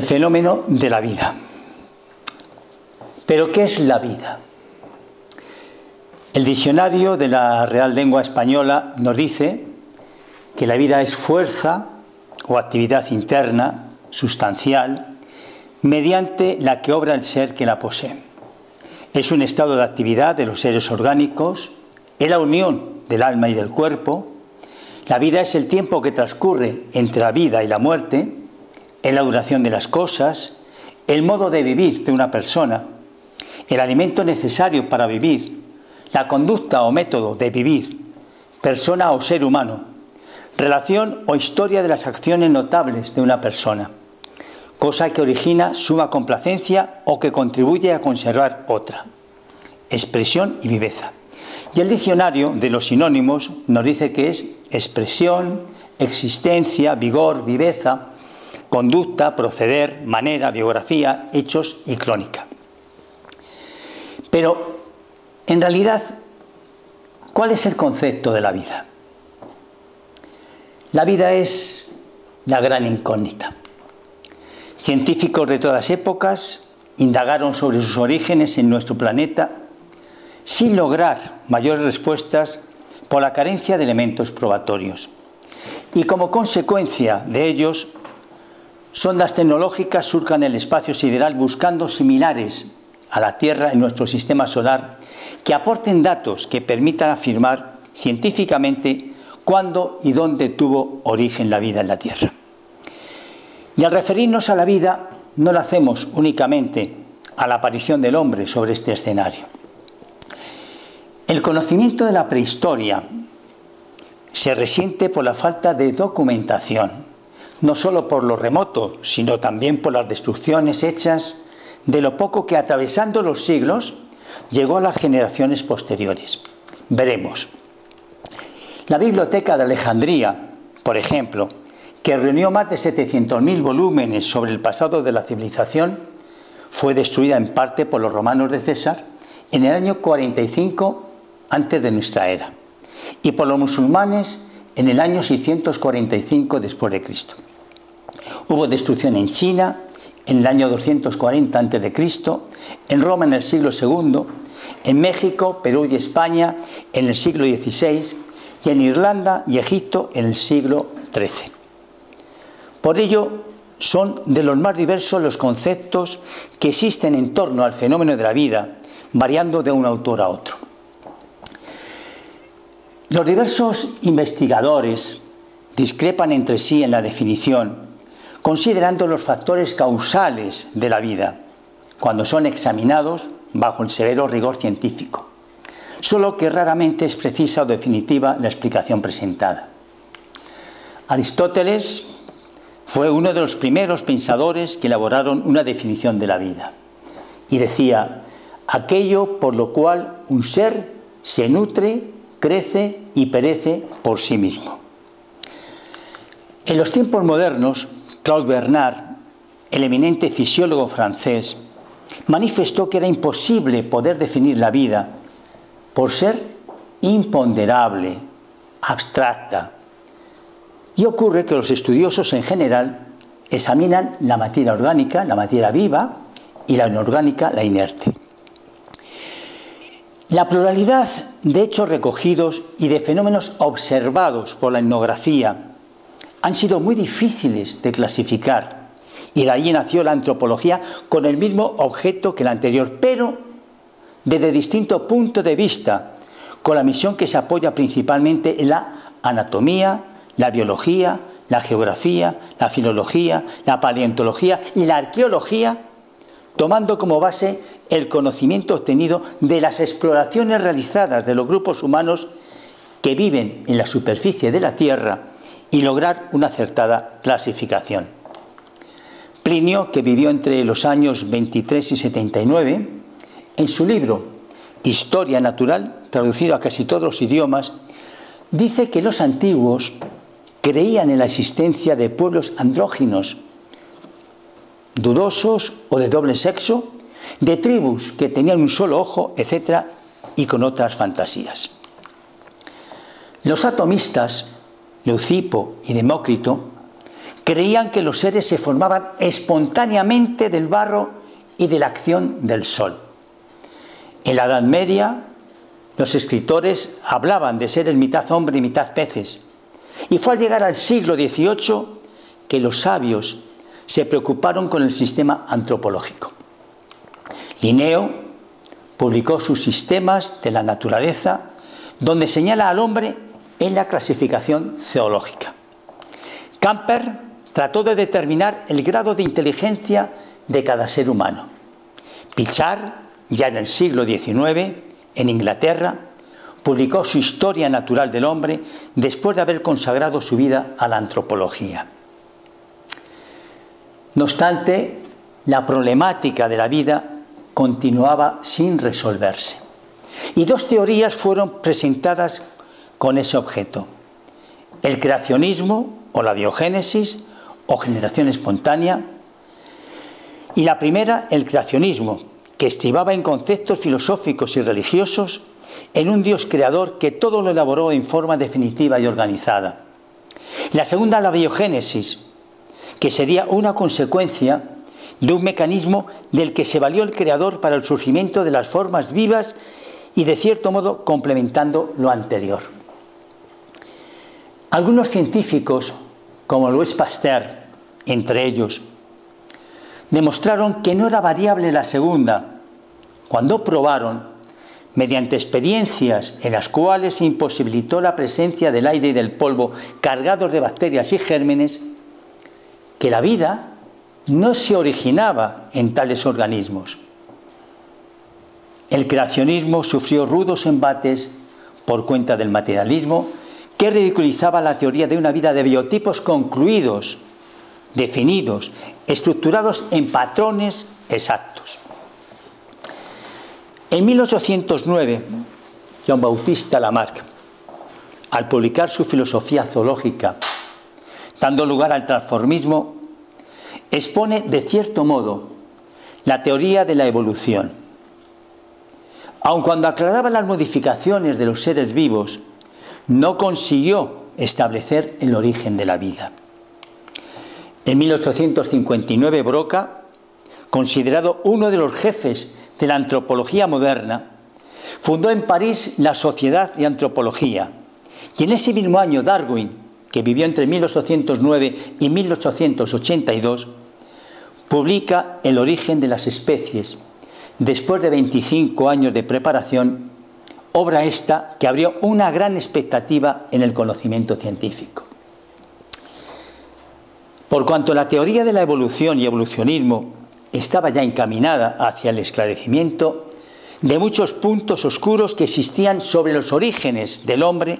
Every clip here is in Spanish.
fenómeno de la vida. ¿Pero qué es la vida? El diccionario de la Real Lengua Española nos dice que la vida es fuerza o actividad interna, sustancial, mediante la que obra el ser que la posee. Es un estado de actividad de los seres orgánicos, es la unión del alma y del cuerpo. La vida es el tiempo que transcurre entre la vida y la muerte, es la duración de las cosas, el modo de vivir de una persona, el alimento necesario para vivir, la conducta o método de vivir, persona o ser humano, relación o historia de las acciones notables de una persona, cosa que origina suma complacencia o que contribuye a conservar otra, expresión y viveza. Y el diccionario de los sinónimos nos dice que es expresión, existencia, vigor, viveza, conducta, proceder, manera, biografía, hechos y crónica. Pero, en realidad, ¿cuál es el concepto de la vida? La vida es la gran incógnita. Científicos de todas épocas indagaron sobre sus orígenes en nuestro planeta sin lograr mayores respuestas por la carencia de elementos probatorios. Y como consecuencia de ellos, sondas tecnológicas surcan el espacio sideral buscando similares a la Tierra en nuestro sistema solar que aporten datos que permitan afirmar científicamente cuándo y dónde tuvo origen la vida en la Tierra. Y al referirnos a la vida, no lo hacemos únicamente a la aparición del hombre sobre este escenario. El conocimiento de la prehistoria se resiente por la falta de documentación, no solo por lo remoto, sino también por las destrucciones hechas de lo poco que atravesando los siglos llegó a las generaciones posteriores. Veremos. La Biblioteca de Alejandría, por ejemplo, que reunió más de 700.000 volúmenes sobre el pasado de la civilización, fue destruida en parte por los romanos de César en el año 45 antes de nuestra era y por los musulmanes en el año 645 después de Cristo. Hubo destrucción en China en el año 240 a.C., en Roma en el siglo II, en México, Perú y España en el siglo XVI y en Irlanda y Egipto en el siglo XIII. Por ello, son de los más diversos los conceptos que existen en torno al fenómeno de la vida, variando de un autor a otro. Los diversos investigadores discrepan entre sí en la definición, considerando los factores causales de la vida, cuando son examinados bajo el severo rigor científico, solo que raramente es precisa o definitiva la explicación presentada. Aristóteles fue uno de los primeros pensadores que elaboraron una definición de la vida, y decía: aquello por lo cual un ser se nutre, crece y perece por sí mismo. En los tiempos modernos, Claude Bernard, el eminente fisiólogo francés, manifestó que era imposible poder definir la vida por ser imponderable, abstracta. Y ocurre que los estudiosos en general examinan la materia orgánica, la materia viva, y la inorgánica, la inerte. La pluralidad de hechos recogidos y de fenómenos observados por la etnografía han sido muy difíciles de clasificar, y de allí nació la antropología con el mismo objeto que la anterior, pero desde distinto punto de vista, con la misión que se apoya principalmente en la anatomía, la biología, la geografía, la filología, la paleontología y la arqueología, tomando como base el conocimiento obtenido de las exploraciones realizadas de los grupos humanos que viven en la superficie de la Tierra y lograr una acertada clasificación. Plinio, que vivió entre los años 23 y 79, en su libro Historia Natural, traducido a casi todos los idiomas, dice que los antiguos creían en la existencia de pueblos andróginos, dudosos o de doble sexo, de tribus que tenían un solo ojo, etc., y con otras fantasías. Los atomistas, Leucipo y Demócrito, creían que los seres se formaban espontáneamente del barro y de la acción del sol. En la Edad Media, los escritores hablaban de seres mitad hombre y mitad peces. Y fue al llegar al siglo XVIII que los sabios se preocuparon con el sistema antropológico. Linneo publicó sus sistemas de la naturaleza, donde señala al hombre en la clasificación zoológica. Camper trató de determinar el grado de inteligencia de cada ser humano. Picard, ya en el siglo XIX, en Inglaterra, publicó su Historia natural del hombre después de haber consagrado su vida a la antropología. No obstante, la problemática de la vida continuaba sin resolverse. Y dos teorías fueron presentadas con ese objeto: el creacionismo o la biogénesis o generación espontánea. Y la primera, el creacionismo, que estribaba en conceptos filosóficos y religiosos en un Dios creador que todo lo elaboró en forma definitiva y organizada. La segunda, la biogénesis, que sería una consecuencia de un mecanismo del que se valió el creador para el surgimiento de las formas vivas y, de cierto modo, complementando lo anterior. Algunos científicos, como Louis Pasteur, entre ellos, demostraron que no era variable la segunda, cuando probaron, mediante experiencias en las cuales se imposibilitó la presencia del aire y del polvo cargados de bacterias y gérmenes, que la vida no se originaba en tales organismos. El creacionismo sufrió rudos embates por cuenta del materialismo, que ridiculizaba la teoría de una vida de biotipos concluidos, definidos, estructurados en patrones exactos. En 1809, Jean-Baptiste Lamarck, al publicar su filosofía zoológica, dando lugar al transformismo, expone de cierto modo la teoría de la evolución. Aun cuando aclaraba las modificaciones de los seres vivos, no consiguió establecer el origen de la vida. En 1859, Broca, considerado uno de los jefes de la antropología moderna, fundó en París la Sociedad de Antropología, y en ese mismo año Darwin, que vivió entre 1809 y 1882, publica El origen de las especies, después de 25 años de preparación, obra esta que abrió una gran expectativa en el conocimiento científico. Por cuanto la teoría de la evolución y evolucionismo estaba ya encaminada hacia el esclarecimiento de muchos puntos oscuros que existían sobre los orígenes del hombre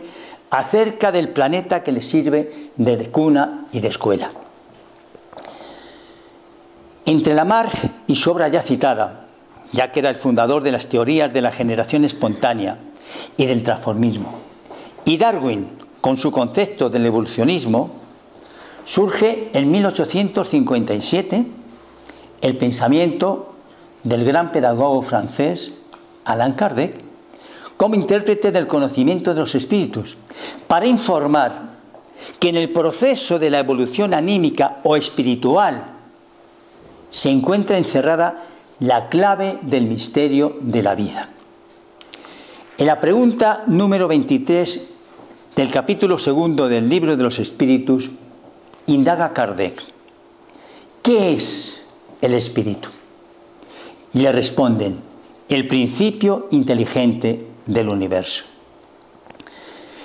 acerca del planeta que le sirve de cuna y de escuela. Entre Lamarck y su obra ya citada, ya que era el fundador de las teorías de la generación espontánea y del transformismo, y Darwin con su concepto del evolucionismo, surge en 1857 el pensamiento del gran pedagogo francés Allan Kardec como intérprete del conocimiento de los espíritus, para informar que en el proceso de la evolución anímica o espiritual se encuentra encerrada la clave del misterio de la vida. En la pregunta número 23 del capítulo 2 del Libro de los Espíritus, indaga Kardec: ¿qué es el espíritu? Y le responden: el principio inteligente del universo.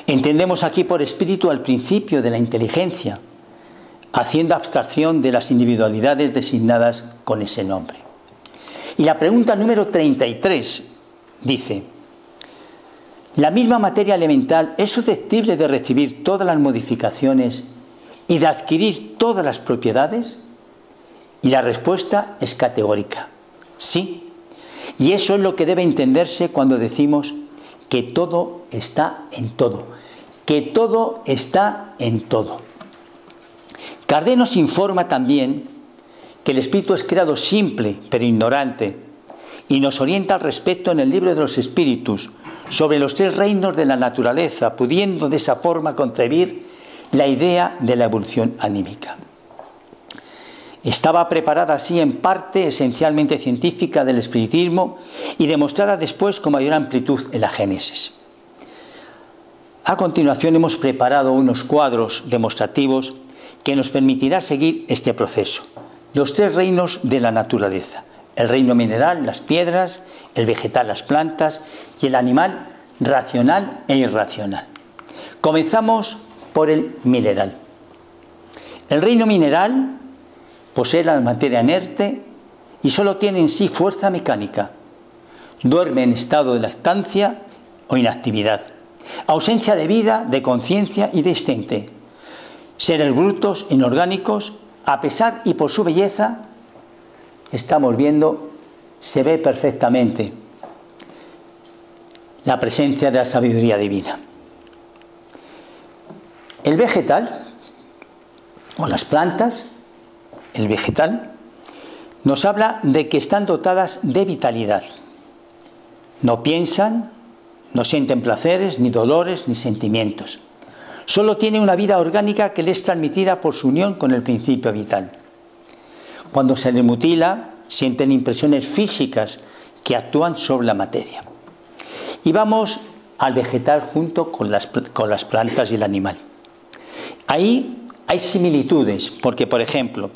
Entendemos aquí por espíritu al principio de la inteligencia, haciendo abstracción de las individualidades designadas con ese nombre. Y la pregunta número 33 dice: ¿la misma materia elemental es susceptible de recibir todas las modificaciones y de adquirir todas las propiedades? Y la respuesta es categórica: sí. Y eso es lo que debe entenderse cuando decimos que todo está en todo, que todo está en todo. Kardec nos informa también que el espíritu es creado simple pero ignorante, y nos orienta al respecto en el Libro de los Espíritus sobre los 3 reinos de la naturaleza, pudiendo de esa forma concebir la idea de la evolución anímica. Estaba preparada así en parte esencialmente científica del espiritismo y demostrada después con mayor amplitud en la Génesis. A continuación hemos preparado unos cuadros demostrativos que nos permitirá seguir este proceso. Los tres reinos de la naturaleza: el reino mineral, las piedras; el vegetal, las plantas; y el animal, racional e irracional. Comenzamos por el mineral. El reino mineral posee la materia inerte y solo tiene en sí fuerza mecánica. Duerme en estado de lactancia o inactividad. Ausencia de vida, de conciencia y de instinto. Seres brutos, inorgánicos, a pesar y por su belleza, estamos viendo, se ve perfectamente la presencia de la sabiduría divina. El vegetal, o las plantas, el vegetal, nos habla de que están dotadas de vitalidad. No piensan, no sienten placeres, ni dolores, ni sentimientos. Solo tienen una vida orgánica que les es transmitida por su unión con el principio vital. Cuando se les mutila, sienten impresiones físicas que actúan sobre la materia. Y vamos al vegetal junto con las plantas y el animal. Ahí hay similitudes, porque, por ejemplo,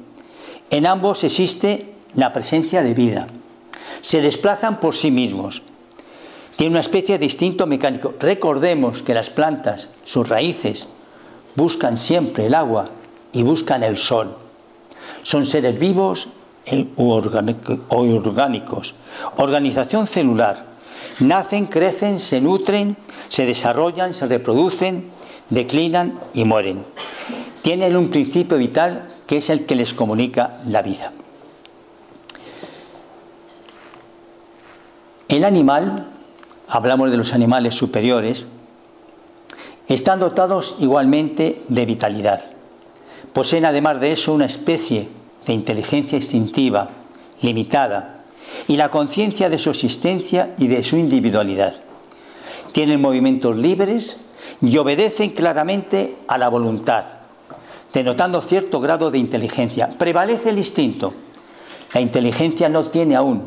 en ambos existe la presencia de vida. Se desplazan por sí mismos. Tiene una especie de instinto mecánico. Recordemos que las plantas, sus raíces, buscan siempre el agua y buscan el sol. Son seres vivos o orgánicos. Organización celular. Nacen, crecen, se nutren, se desarrollan, se reproducen, declinan y mueren. Tienen un principio vital que es el que les comunica la vida. El animal, hablamos de los animales superiores, están dotados igualmente de vitalidad. Poseen además de eso una especie de inteligencia instintiva limitada y la conciencia de su existencia y de su individualidad. Tienen movimientos libres y obedecen claramente a la voluntad, denotando cierto grado de inteligencia. Prevalece el instinto. La inteligencia no tiene aún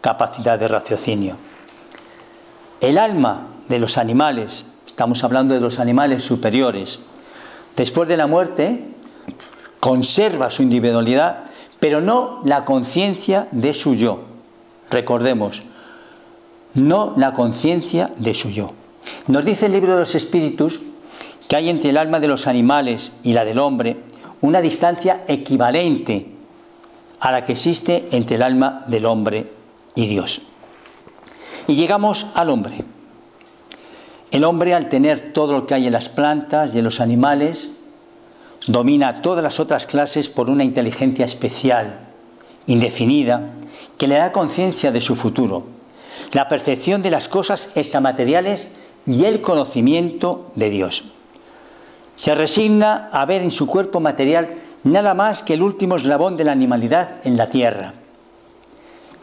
capacidad de raciocinio. El alma de los animales, estamos hablando de los animales superiores, después de la muerte conserva su individualidad, pero no la conciencia de su yo. Recordemos, no la conciencia de su yo. Nos dice el libro de los Espíritus que hay entre el alma de los animales y la del hombre una distancia equivalente a la que existe entre el alma del hombre y Dios. Y llegamos al hombre. El hombre, al tener todo lo que hay en las plantas y en los animales, domina a todas las otras clases por una inteligencia especial, indefinida, que le da conciencia de su futuro, la percepción de las cosas extramateriales y el conocimiento de Dios. Se resigna a ver en su cuerpo material nada más que el último eslabón de la animalidad en la tierra.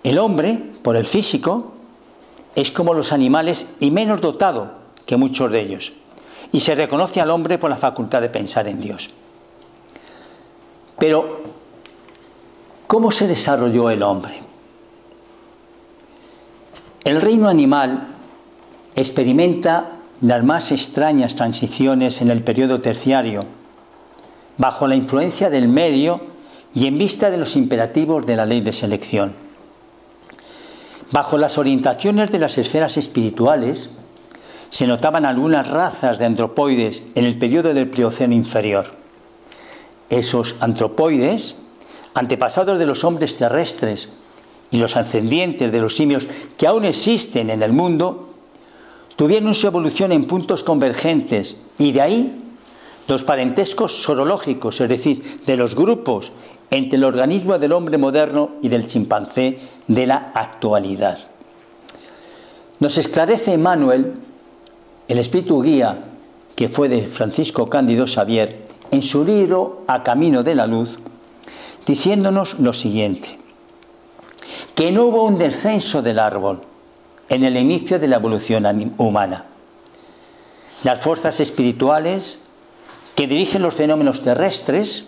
El hombre, por el físico, es como los animales y menos dotado que muchos de ellos, y se reconoce al hombre por la facultad de pensar en Dios. Pero, ¿cómo se desarrolló el hombre? El reino animal experimenta las más extrañas transiciones en el periodo terciario, bajo la influencia del medio y en vista de los imperativos de la ley de selección. Bajo las orientaciones de las esferas espirituales, se notaban algunas razas de antropoides en el periodo del Plioceno inferior. Esos antropoides, antepasados de los hombres terrestres y los ascendientes de los simios que aún existen en el mundo, tuvieron su evolución en puntos convergentes y de ahí los parentescos sorológicos, es decir, de los grupos entre el organismo del hombre moderno y del chimpancé de la actualidad. Nos esclarece Emmanuel, el espíritu guía que fue de Francisco Cándido Xavier, en su libro A Camino de la Luz, diciéndonos lo siguiente: que no hubo un descenso del árbol en el inicio de la evolución humana. Las fuerzas espirituales que dirigen los fenómenos terrestres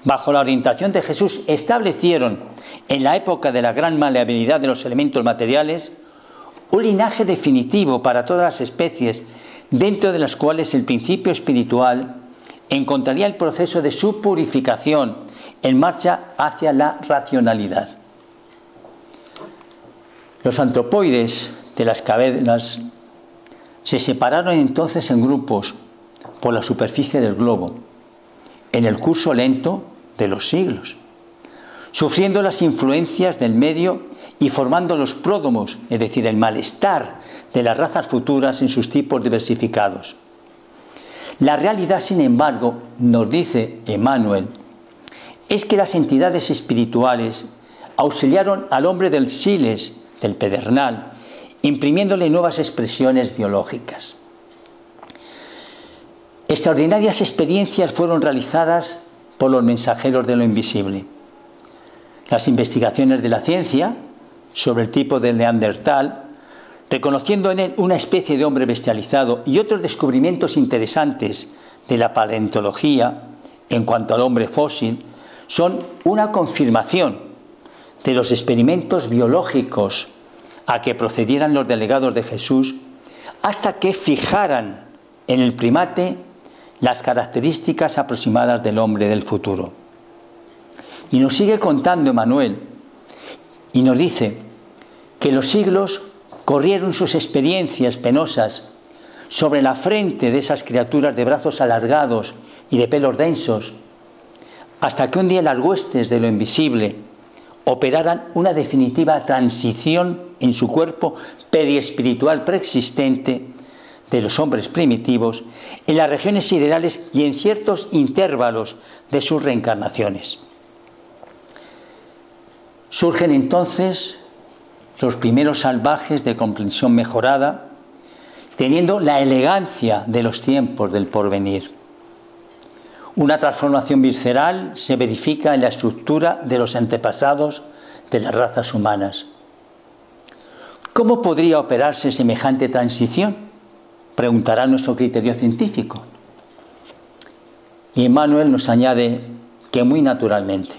bajo la orientación de Jesús, establecieron en la época de la gran maleabilidad de los elementos materiales un linaje definitivo para todas las especies, dentro de las cuales el principio espiritual encontraría el proceso de su purificación en marcha hacia la racionalidad. Los antropoides de las cavernas se separaron entonces en grupos por la superficie del globo, en el curso lento de los siglos, sufriendo las influencias del medio y formando los pródomos, es decir, el malestar de las razas futuras en sus tipos diversificados. La realidad, sin embargo, nos dice Emmanuel, es que las entidades espirituales auxiliaron al hombre del Siles, del Pedernal, imprimiéndole nuevas expresiones biológicas. Extraordinarias experiencias fueron realizadas por los mensajeros de lo invisible. Las investigaciones de la ciencia sobre el tipo del Neandertal, reconociendo en él una especie de hombre bestializado, y otros descubrimientos interesantes de la paleontología en cuanto al hombre fósil, son una confirmación de los experimentos biológicos a que procedieran los delegados de Jesús, hasta que fijaran en el primate las características aproximadas del hombre del futuro. Y nos sigue contando Emmanuel, y nos dice que los siglos corrieron sus experiencias penosas sobre la frente de esas criaturas de brazos alargados y de pelos densos, hasta que un día las huestes de lo invisible operaran una definitiva transición en su cuerpo periespiritual preexistente de los hombres primitivos en las regiones siderales y en ciertos intervalos de sus reencarnaciones. Surgen entonces los primeros salvajes de comprensión mejorada, teniendo la elegancia de los tiempos del porvenir. Una transformación visceral se verifica en la estructura de los antepasados de las razas humanas. ¿Cómo podría operarse semejante transición?, preguntará nuestro criterio científico. Y Emmanuel nos añade que muy naturalmente.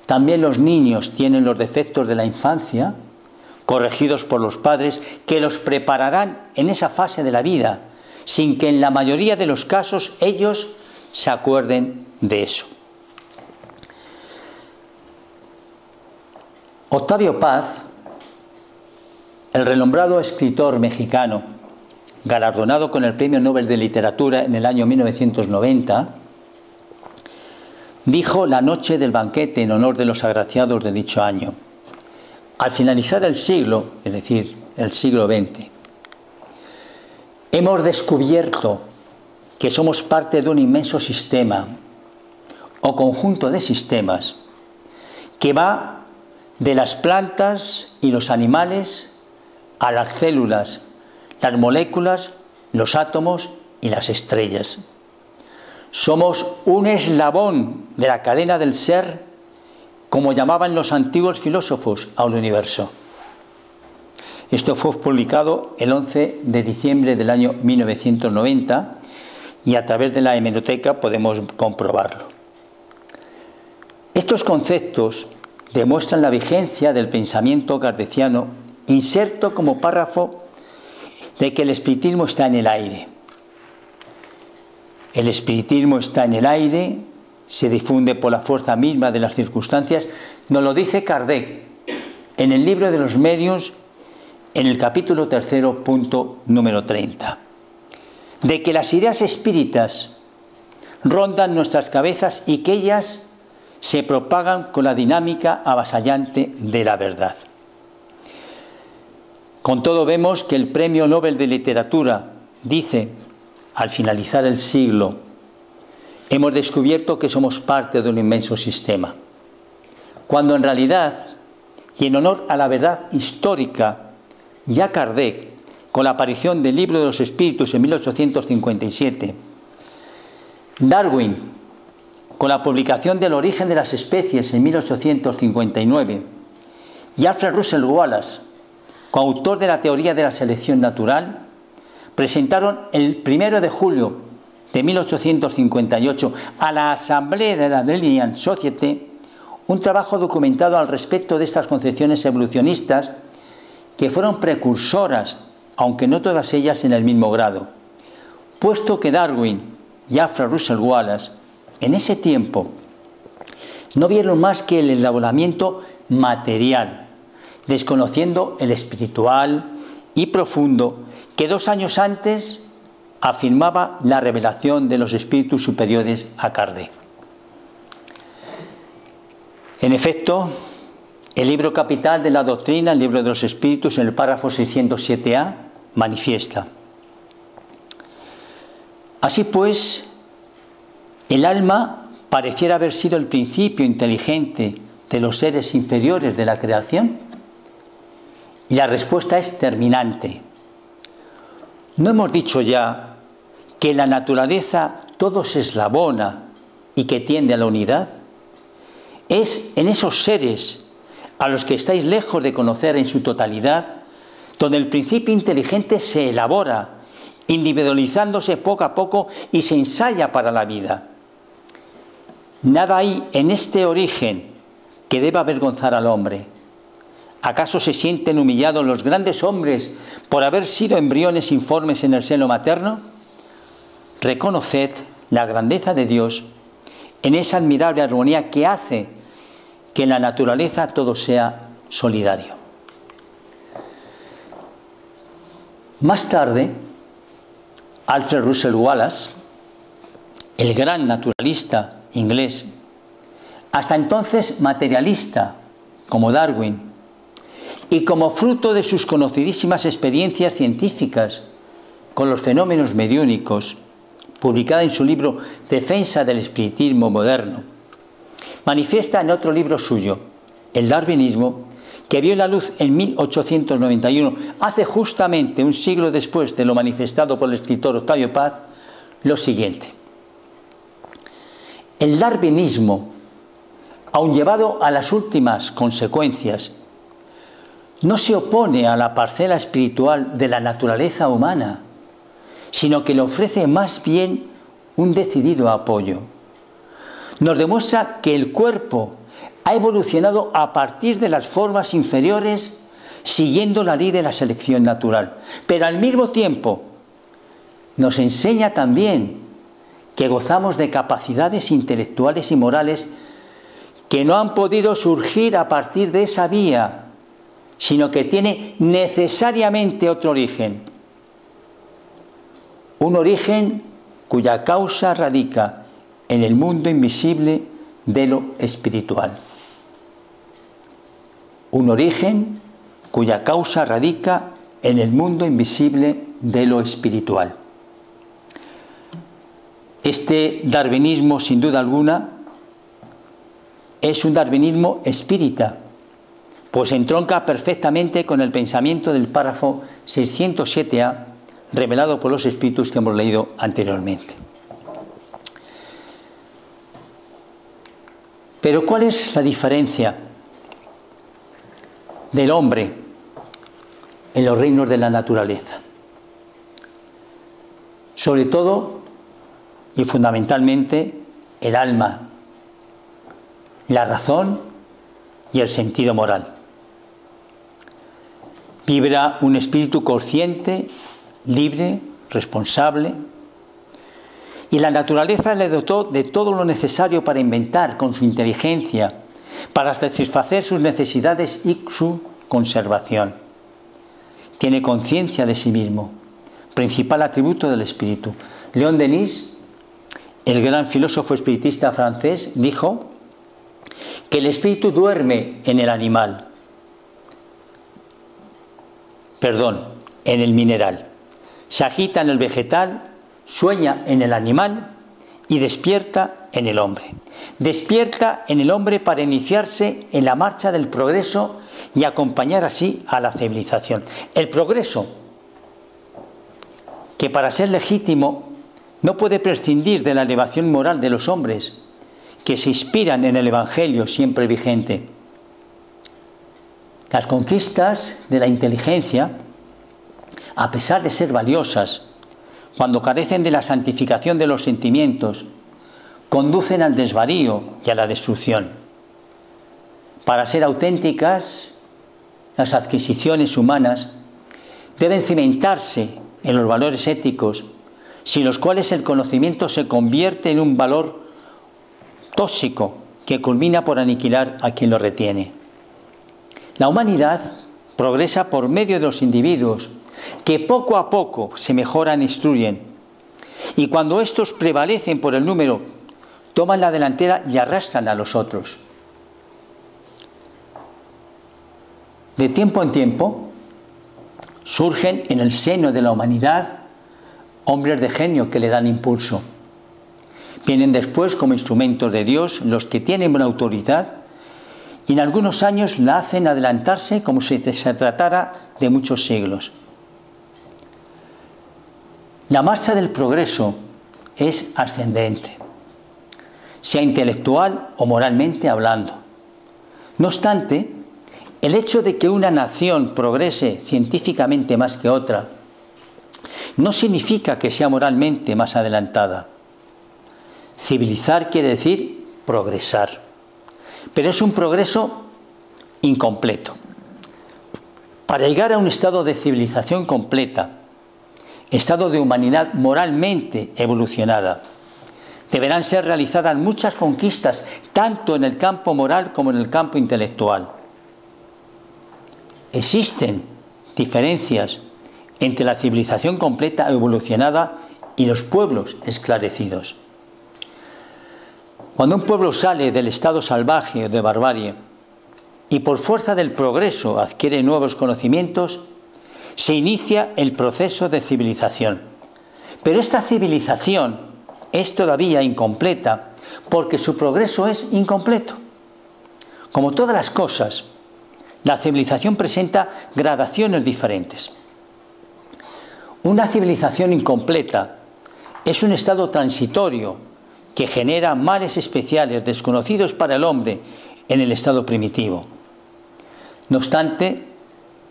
También los niños tienen los defectos de la infancia, corregidos por los padres, que los prepararán en esa fase de la vida, sin que en la mayoría de los casos ellos se acuerden de eso. Octavio Paz, el renombrado escritor mexicano, galardonado con el Premio Nobel de Literatura en el año 1990, dijo la noche del banquete en honor de los agraciados de dicho año: al finalizar el siglo, es decir, el siglo XX, hemos descubierto que somos parte de un inmenso sistema o conjunto de sistemas que va de las plantas y los animales a las células, las moléculas, los átomos y las estrellas. Somos un eslabón de la cadena del ser, como llamaban los antiguos filósofos al universo. Esto fue publicado el 11 de diciembre del año 1990 y a través de la hemeroteca podemos comprobarlo. Estos conceptos demuestran la vigencia del pensamiento kardeciano, inserto como párrafo de que el espiritismo está en el aire. El espiritismo está en el aire, se difunde por la fuerza misma de las circunstancias. Nos lo dice Kardec en el libro de los medios, en el capítulo 3, punto número 30. De que las ideas espíritas rondan nuestras cabezas y que ellas se propagan con la dinámica avasallante de la verdad. Con todo, vemos que el Premio Nobel de Literatura dice, al finalizar el siglo, hemos descubierto que somos parte de un inmenso sistema, cuando en realidad, y en honor a la verdad histórica, ya Kardec, con la aparición del Libro de los Espíritus en 1857, Darwin, con la publicación del Origen de las Especies en 1859, y Alfred Russel Wallace, coautor de la teoría de la selección natural, presentaron el 1 de julio de 1858 a la Asamblea de la Linnean Society, un trabajo documentado al respecto de estas concepciones evolucionistas que fueron precursoras, aunque no todas ellas en el mismo grado, puesto que Darwin y Alfred Russel Wallace en ese tiempo no vieron más que el elaboramiento material, desconociendo el espiritual y profundo que 2 años antes afirmaba la revelación de los espíritus superiores a Kardec. En efecto, el libro capital de la doctrina, el libro de los espíritus, en el párrafo 607A, manifiesta: así pues, el alma pareciera haber sido el principio inteligente de los seres inferiores de la creación. Y la respuesta es terminante. ¿No hemos dicho ya que la naturaleza todo se eslabona y que tiende a la unidad? Es en esos seres a los que estáis lejos de conocer en su totalidad donde el principio inteligente se elabora, individualizándose poco a poco y se ensaya para la vida. Nada hay en este origen que deba avergonzar al hombre. ¿Acaso se sienten humillados los grandes hombres por haber sido embriones informes en el seno materno? Reconoced la grandeza de Dios en esa admirable armonía que hace que en la naturaleza todo sea solidario. Más tarde, Alfred Russel Wallace, el gran naturalista inglés, hasta entonces materialista como Darwin, y como fruto de sus conocidísimas experiencias científicas con los fenómenos mediúnicos, publicada en su libro Defensa del Espiritismo Moderno, manifiesta en otro libro suyo, El Darwinismo, que vio la luz en 1891, hace justamente un siglo después de lo manifestado por el escritor Octavio Paz, lo siguiente: el darwinismo, aun llevado a las últimas consecuencias, no se opone a la parcela espiritual de la naturaleza humana, sino que le ofrece más bien un decidido apoyo. Nos demuestra que el cuerpo ha evolucionado a partir de las formas inferiores siguiendo la ley de la selección natural, pero al mismo tiempo nos enseña también que gozamos de capacidades intelectuales y morales que no han podido surgir a partir de esa vía, sino que tiene necesariamente otro origen. Un origen cuya causa radica en el mundo invisible de lo espiritual. Un origen cuya causa radica en el mundo invisible de lo espiritual. Este darwinismo, sin duda alguna, es un darwinismo espírita, pues entronca perfectamente con el pensamiento del párrafo 607A, revelado por los espíritus que hemos leído anteriormente. Pero ¿cuál es la diferencia del hombre en los reinos de la naturaleza? Sobre todo y fundamentalmente el alma, la razón y el sentido moral. Vibra un espíritu consciente, libre, responsable, y la naturaleza le dotó de todo lo necesario para inventar con su inteligencia, para satisfacer sus necesidades y su conservación. Tiene conciencia de sí mismo, principal atributo del espíritu. León Denis, el gran filósofo espiritista francés, dijo que el espíritu duerme en el animal, en el mineral, se agita en el vegetal, sueña en el animal y despierta en el hombre. Despierta en el hombre para iniciarse en la marcha del progreso y acompañar así a la civilización. El progreso, que para ser legítimo no puede prescindir de la elevación moral de los hombres, que se inspiran en el Evangelio siempre vigente. Las conquistas de la inteligencia, a pesar de ser valiosas, cuando carecen de la santificación de los sentimientos, conducen al desvarío y a la destrucción. Para ser auténticas, las adquisiciones humanas deben cimentarse en los valores éticos, sin los cuales el conocimiento se convierte en un valor tóxico que culmina por aniquilar a quien lo retiene. La humanidad progresa por medio de los individuos que poco a poco se mejoran e instruyen, y cuando estos prevalecen por el número, toman la delantera y arrastran a los otros. De tiempo en tiempo surgen en el seno de la humanidad hombres de genio que le dan impulso. Vienen después como instrumentos de Dios los que tienen una autoridad y en algunos años la hacen adelantarse como si se tratara de muchos siglos. La marcha del progreso es ascendente, sea intelectual o moralmente hablando. No obstante, el hecho de que una nación progrese científicamente más que otra no significa que sea moralmente más adelantada. Civilizar quiere decir progresar, pero es un progreso incompleto. Para llegar a un estado de civilización completa, estado de humanidad moralmente evolucionada, deberán ser realizadas muchas conquistas, tanto en el campo moral como en el campo intelectual. Existen diferencias entre la civilización completa evolucionada y los pueblos esclarecidos. Cuando un pueblo sale del estado salvaje o de barbarie y por fuerza del progreso adquiere nuevos conocimientos, se inicia el proceso de civilización. Pero esta civilización es todavía incompleta porque su progreso es incompleto. Como todas las cosas, la civilización presenta gradaciones diferentes. Una civilización incompleta es un estado transitorio que genera males especiales desconocidos para el hombre en el estado primitivo. No obstante,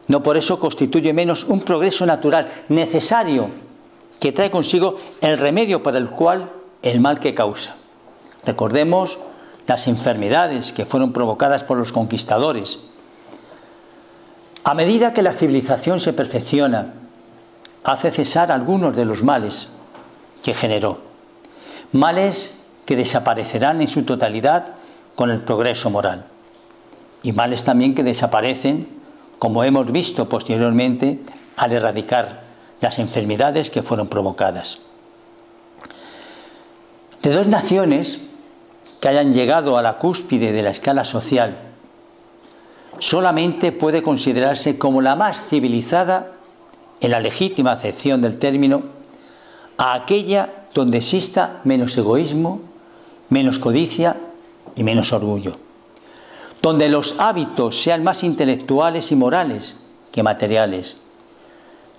no por eso constituye menos un progreso natural necesario que trae consigo el remedio para el cual el mal que causa. Recordemos las enfermedades que fueron provocadas por los conquistadores. A medida que la civilización se perfecciona, hace cesar algunos de los males que generó. Males que desaparecerán en su totalidad con el progreso moral. Y males también que desaparecen, como hemos visto posteriormente, al erradicar las enfermedades que fueron provocadas. De dos naciones que hayan llegado a la cúspide de la escala social, solamente puede considerarse como la más civilizada, en la legítima acepción del término, a aquella donde exista menos egoísmo, menos codicia y menos orgullo, donde los hábitos sean más intelectuales y morales que materiales,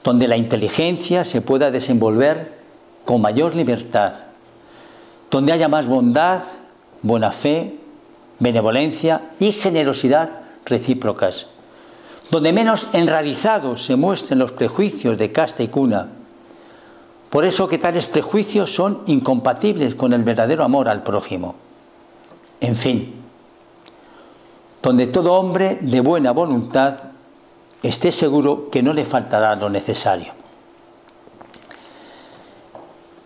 donde la inteligencia se pueda desenvolver con mayor libertad, donde haya más bondad, buena fe, benevolencia y generosidad recíprocas, donde menos enraizados se muestren los prejuicios de casta y cuna. Por eso que tales prejuicios son incompatibles con el verdadero amor al prójimo. En fin, donde todo hombre de buena voluntad esté seguro que no le faltará lo necesario.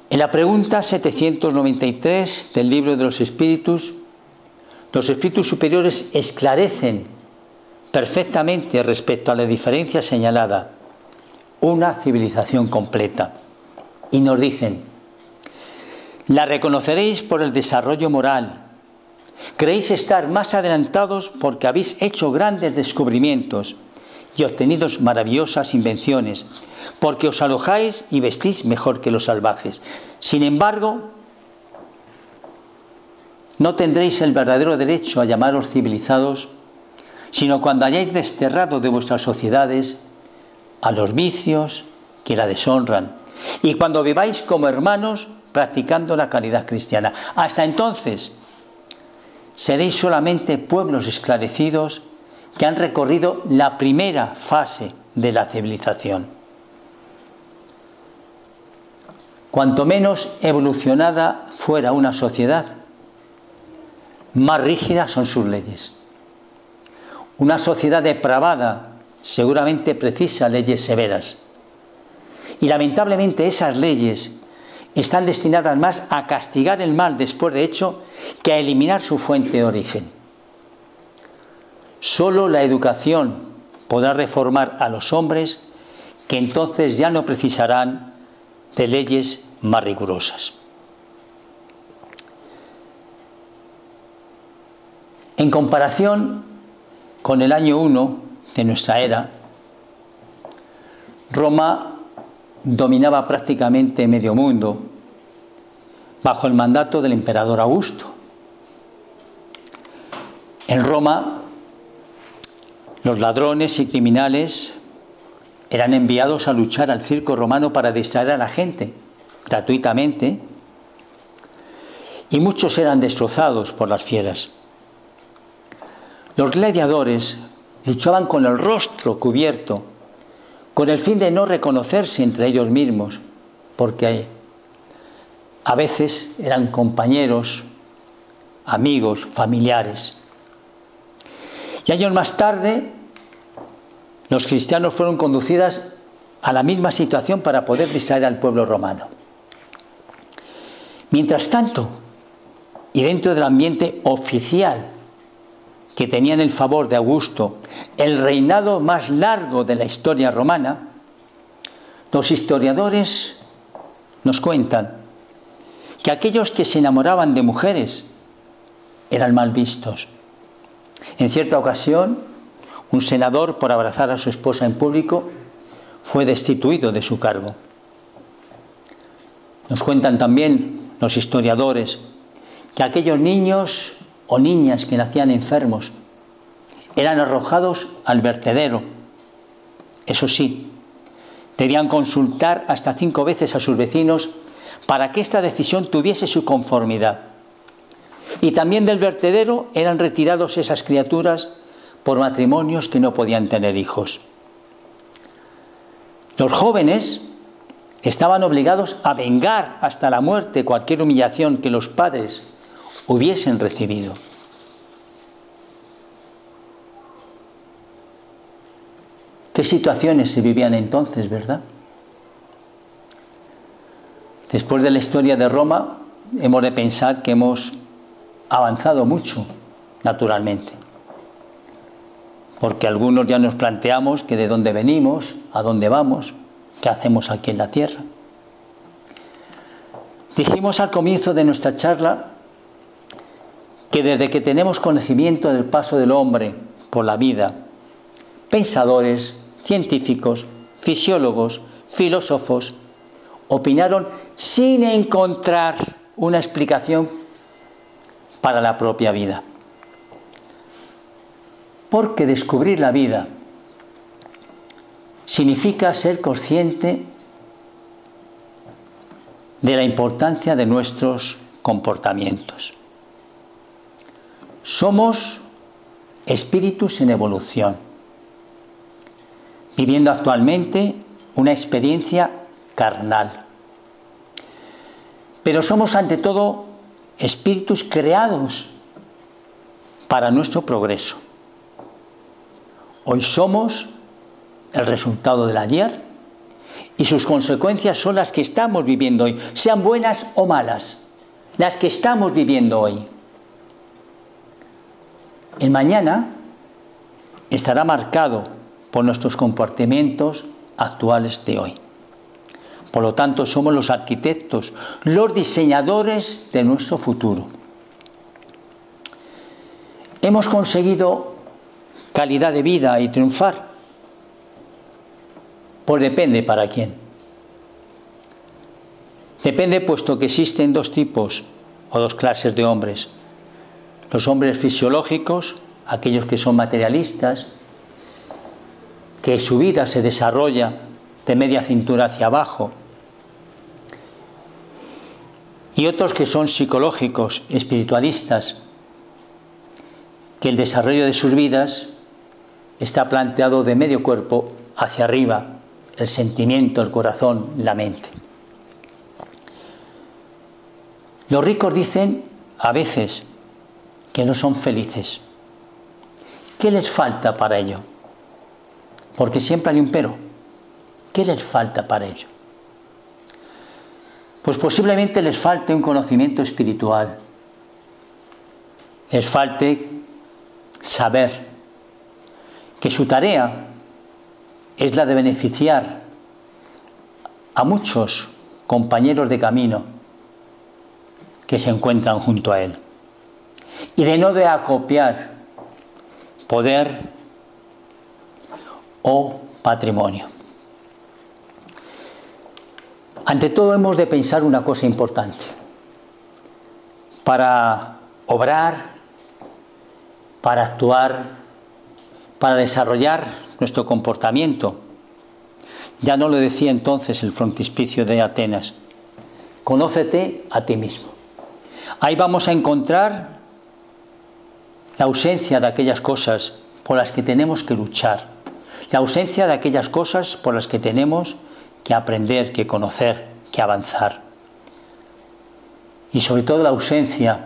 En la pregunta 793 del Libro de los espíritus superiores esclarecen perfectamente respecto a la diferencia señalada, una civilización completa. Y nos dicen: la reconoceréis por el desarrollo moral. Creéis estar más adelantados porque habéis hecho grandes descubrimientos y obtenido maravillosas invenciones, porque os alojáis y vestís mejor que los salvajes. Sin embargo, no tendréis el verdadero derecho a llamaros civilizados, sino cuando hayáis desterrado de vuestras sociedades a los vicios que la deshonran, y cuando viváis como hermanos practicando la caridad cristiana. Hasta entonces seréis solamente pueblos esclarecidos que han recorrido la primera fase de la civilización. Cuanto menos evolucionada fuera una sociedad, más rígidas son sus leyes. Una sociedad depravada seguramente precisa leyes severas. Y lamentablemente esas leyes están destinadas más a castigar el mal después de hecho que a eliminar su fuente de origen. Solo la educación podrá reformar a los hombres, que entonces ya no precisarán de leyes más rigurosas. En comparación con el año 1 de nuestra era, Roma dominaba prácticamente medio mundo bajo el mandato del emperador Augusto. En Roma, los ladrones y criminales eran enviados a luchar al circo romano para distraer a la gente gratuitamente, y muchos eran destrozados por las fieras. Los gladiadores luchaban con el rostro cubierto, con el fin de no reconocerse entre ellos mismos, porque a veces eran compañeros, amigos, familiares. Y años más tarde, los cristianos fueron conducidos a la misma situación para poder distraer al pueblo romano. Mientras tanto, y dentro del ambiente oficial que tenían el favor de Augusto, el reinado más largo de la historia romana, los historiadores nos cuentan que aquellos que se enamoraban de mujeres eran mal vistos. En cierta ocasión, un senador, por abrazar a su esposa en público, fue destituido de su cargo. Nos cuentan también los historiadores que aquellos niños o niñas que nacían enfermos eran arrojados al vertedero. Eso sí, debían consultar hasta 5 veces a sus vecinos para que esta decisión tuviese su conformidad. Y también del vertedero eran retirados esas criaturas por matrimonios que no podían tener hijos. Los jóvenes estaban obligados a vengar hasta la muerte cualquier humillación que los padres hubiesen recibido. ¿Qué situaciones se vivían entonces, verdad? Después de la historia de Roma, hemos de pensar que hemos avanzado mucho, naturalmente. Porque algunos ya nos planteamos que de dónde venimos, a dónde vamos, qué hacemos aquí en la tierra. Dijimos al comienzo de nuestra charla que desde que tenemos conocimiento del paso del hombre por la vida, pensadores, científicos, fisiólogos, filósofos, opinaron sin encontrar una explicación para la propia vida. Porque descubrir la vida significa ser consciente de la importancia de nuestros comportamientos. Somos espíritus en evolución, viviendo actualmente una experiencia carnal. Pero somos ante todo espíritus creados para nuestro progreso. Hoy somos el resultado del ayer y sus consecuencias son las que estamos viviendo hoy, sean buenas o malas, las que estamos viviendo hoy. El mañana estará marcado por nuestros comportamientos actuales de hoy. Por lo tanto, somos los arquitectos, los diseñadores de nuestro futuro. Hemos conseguido calidad de vida y triunfar. Pues depende para quién. Depende, puesto que existen dos tipos o dos clases de hombres. Los hombres fisiológicos, aquellos que son materialistas, que su vida se desarrolla de media cintura hacia abajo, y otros que son psicológicos, espiritualistas, que el desarrollo de sus vidas está planteado de medio cuerpo hacia arriba, el sentimiento, el corazón, la mente. Los ricos dicen a veces que no son felices. ¿Qué les falta para ello? Porque siempre hay un pero. ¿Qué les falta para ello? Pues posiblemente les falte un conocimiento espiritual. Les falte saber que su tarea es la de beneficiar a muchos compañeros de camino que se encuentran junto a él, y de no de acopiar poder o patrimonio. Ante todo hemos de pensar una cosa importante. Para obrar, para actuar, para desarrollar nuestro comportamiento, ya no lo decía entonces el frontispicio de Atenas, conócete a ti mismo. Ahí vamos a encontrar la ausencia de aquellas cosas por las que tenemos que luchar, la ausencia de aquellas cosas por las que tenemos que aprender, que conocer, que avanzar. Y sobre todo la ausencia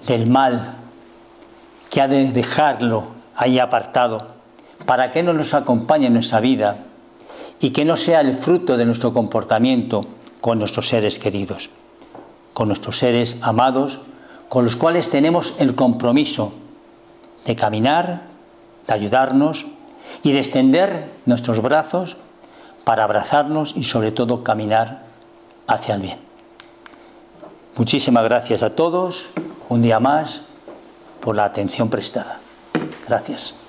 del mal, que ha de dejarlo ahí apartado, para que no nos acompañe en nuestra vida y que no sea el fruto de nuestro comportamiento con nuestros seres queridos, con nuestros seres amados, con los cuales tenemos el compromiso de caminar, de ayudarnos y de extender nuestros brazos para abrazarnos y sobre todo caminar hacia el bien. Muchísimas gracias a todos, un día más, por la atención prestada. Gracias.